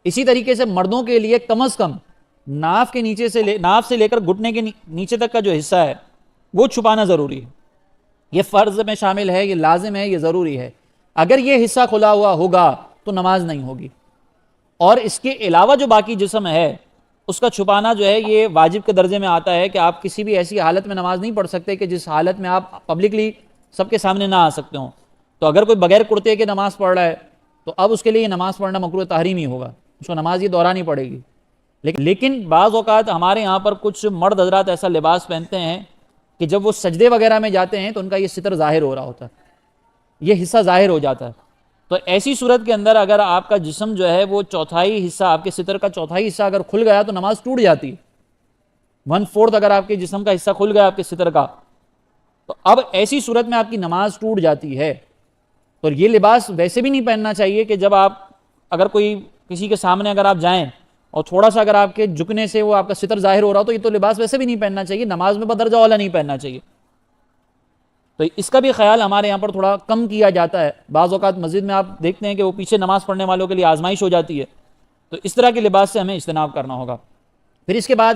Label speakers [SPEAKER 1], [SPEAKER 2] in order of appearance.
[SPEAKER 1] اسی طریقے سے مردوں کے لیے کم از کم ناف کے نیچے سے ناف سے لے کر گھٹنے کے نیچے تک کا جو حصہ ہے وہ چھپانا ضروری ہے. یہ فرض میں شامل ہے، یہ لازم ہے، یہ ضروری ہے. اگر یہ حصہ کھلا ہوا ہوگا تو نماز نہیں ہوگی. اور اس کے علاوہ جو باقی جسم ہے اس کا چھپانا جو ہے یہ واجب کے درجے میں آتا ہے کہ آپ کسی بھی ایسی حالت میں نماز نہیں پڑھ سکتے کہ جس حالت میں آپ پبلکلی سب کے سامنے نہ آ سکتے ہوں. تو اگر کوئی بغیر کرتے کے نماز پڑھ رہا ہے تو اب اس کے لیے نماز پڑھنا مکروہ تحریمی ہوگا، اس کو نماز یہ دہرانی پڑے گی. لیکن بعض اوقات ہمارے یہاں پر کچھ مرد حضرات ایسا لباس پہنتے ہیں کہ جب وہ سجدے وغیرہ میں جاتے ہیں تو ان کا یہ ستر ظاہر ہو رہا ہوتا ہے، یہ حصہ ظاہر ہو جاتا ہے. تو ایسی صورت کے اندر اگر آپ کا جسم جو ہے وہ چوتھائی حصہ، آپ کے ستر کا چوتھائی حصہ اگر کھل گیا تو نماز ٹوٹ جاتی ہے. 1/4 اگر آپ کے جسم کا حصہ کھل گیا آپ کے ستر کا، تو اب ایسی صورت میں آپ کی نماز ٹوٹ جاتی ہے. تو یہ لباس ویسے بھی نہیں پہننا چاہیے کہ جب آپ اگر کوئی کسی کے سامنے اگر آپ جائیں اور تھوڑا سا اگر آپ کے جھکنے سے وہ آپ کا ستر ظاہر ہو رہا ہو تو یہ تو لباس ویسے بھی نہیں پہننا چاہیے، نماز میں بدرجہ اولا نہیں پہننا چاہیے. تو اس کا بھی خیال ہمارے یہاں پر تھوڑا کم کیا جاتا ہے. بعض اوقات مسجد میں آپ دیکھتے ہیں کہ وہ پیچھے نماز پڑھنے والوں کے لیے آزمائش ہو جاتی ہے. تو اس طرح کے لباس سے ہمیں اجتناب کرنا ہوگا. پھر اس کے بعد